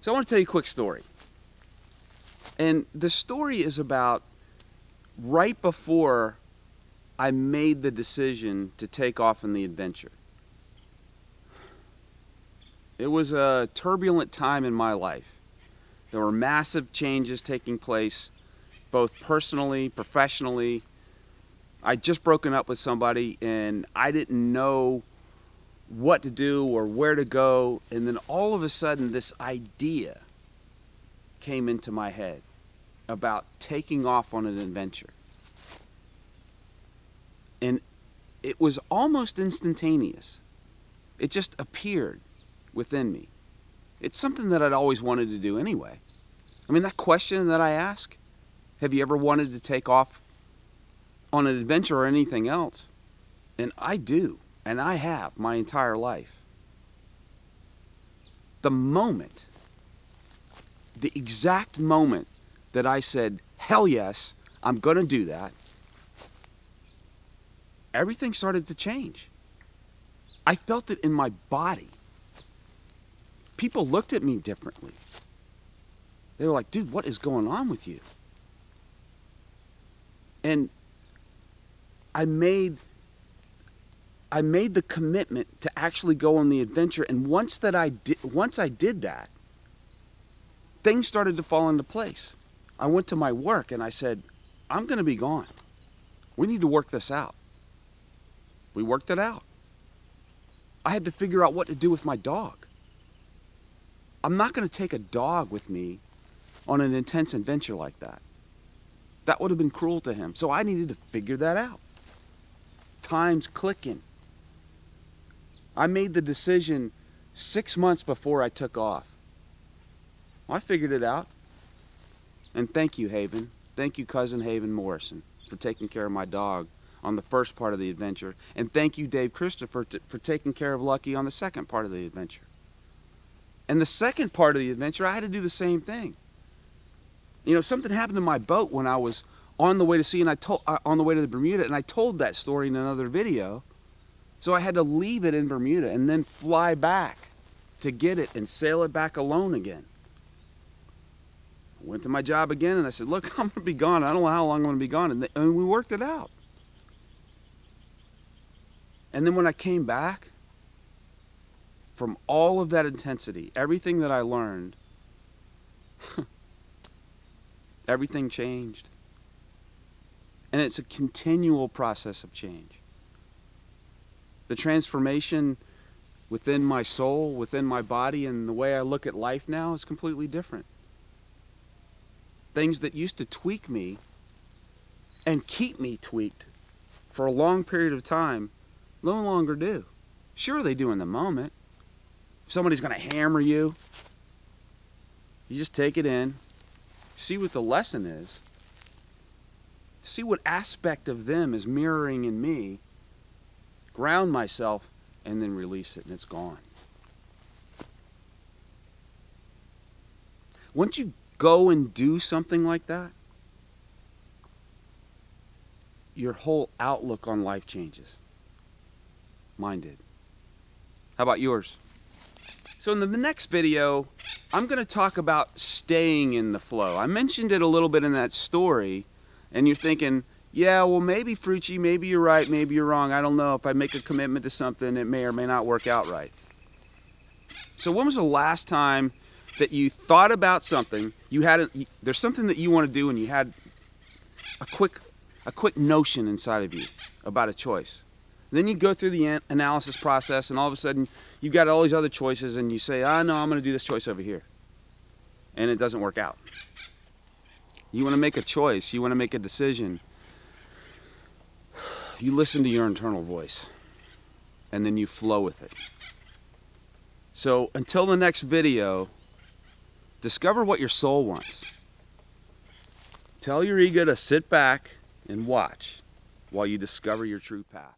So I want to tell you a quick story. And the story is about right before I made the decision to take off on the adventure. It was a turbulent time in my life. There were massive changes taking place, both personally, professionally. I'd just broken up with somebody and I didn't know what to do or where to go. And then all of a sudden this idea came into my head about taking off on an adventure. And it was almost instantaneous. It just appeared within me. It's something that I'd always wanted to do anyway. I mean, that question that I ask, have you ever wanted to take off on an adventure or anything else? And I do, and I have my entire life. The moment, the exact moment that I said, hell yes, I'm gonna do that, everything started to change. I felt it in my body. People looked at me differently. They were like, dude, what is going on with you? And I made the commitment to actually go on the adventure, and once I did that, things started to fall into place. I went to my work and I said, I'm going to be gone. We need to work this out. We worked it out. I had to figure out what to do with my dog. I'm not going to take a dog with me on an intense adventure like that. That would have been cruel to him. So I needed to figure that out. Time's clicking. I made the decision 6 months before I took off. Well, I figured it out. And thank you, Haven. Thank you, Cousin Haven Morrison, for taking care of my dog on the first part of the adventure. And thank you, Dave Christopher, for taking care of Lucky on the second part of the adventure. And the second part of the adventure, I had to do the same thing. You know, something happened to my boat when I was on the way to sea, and on the way to the Bermuda, and I told that story in another video. So I had to leave it in Bermuda and then fly back to get it and sail it back alone again. I went to my job again and I said, look, I'm going to be gone. I don't know how long I'm going to be gone. And we worked it out. And then when I came back, from all of that intensity, everything that I learned, everything changed. And it's a continual process of change. The transformation within my soul, within my body, and the way I look at life now is completely different. Things that used to tweak me and keep me tweaked for a long period of time no longer do. Sure, they do in the moment. If somebody's going to hammer you, you just take it in, see what the lesson is, see what aspect of them is mirroring in me, ground myself, and then release it, and it's gone. Once you go and do something like that, your whole outlook on life changes. Mine did. How about yours? So in the next video, I'm going to talk about staying in the flow. I mentioned it a little bit in that story, and you're thinking, yeah, well, maybe Frucci, maybe you're right, maybe you're wrong. I don't know. If I make a commitment to something, it may or may not work out right. So when was the last time that you thought about something, there's something that you want to do, and you had a quick notion inside of you about a choice? And then you go through the analysis process, and all of a sudden you've got all these other choices, and you say, no, I'm going to do this choice over here. And it doesn't work out. You want to make a choice. You want to make a decision. You listen to your internal voice, and then you flow with it. So until the next video, discover what your soul wants. Tell your ego to sit back and watch while you discover your true path.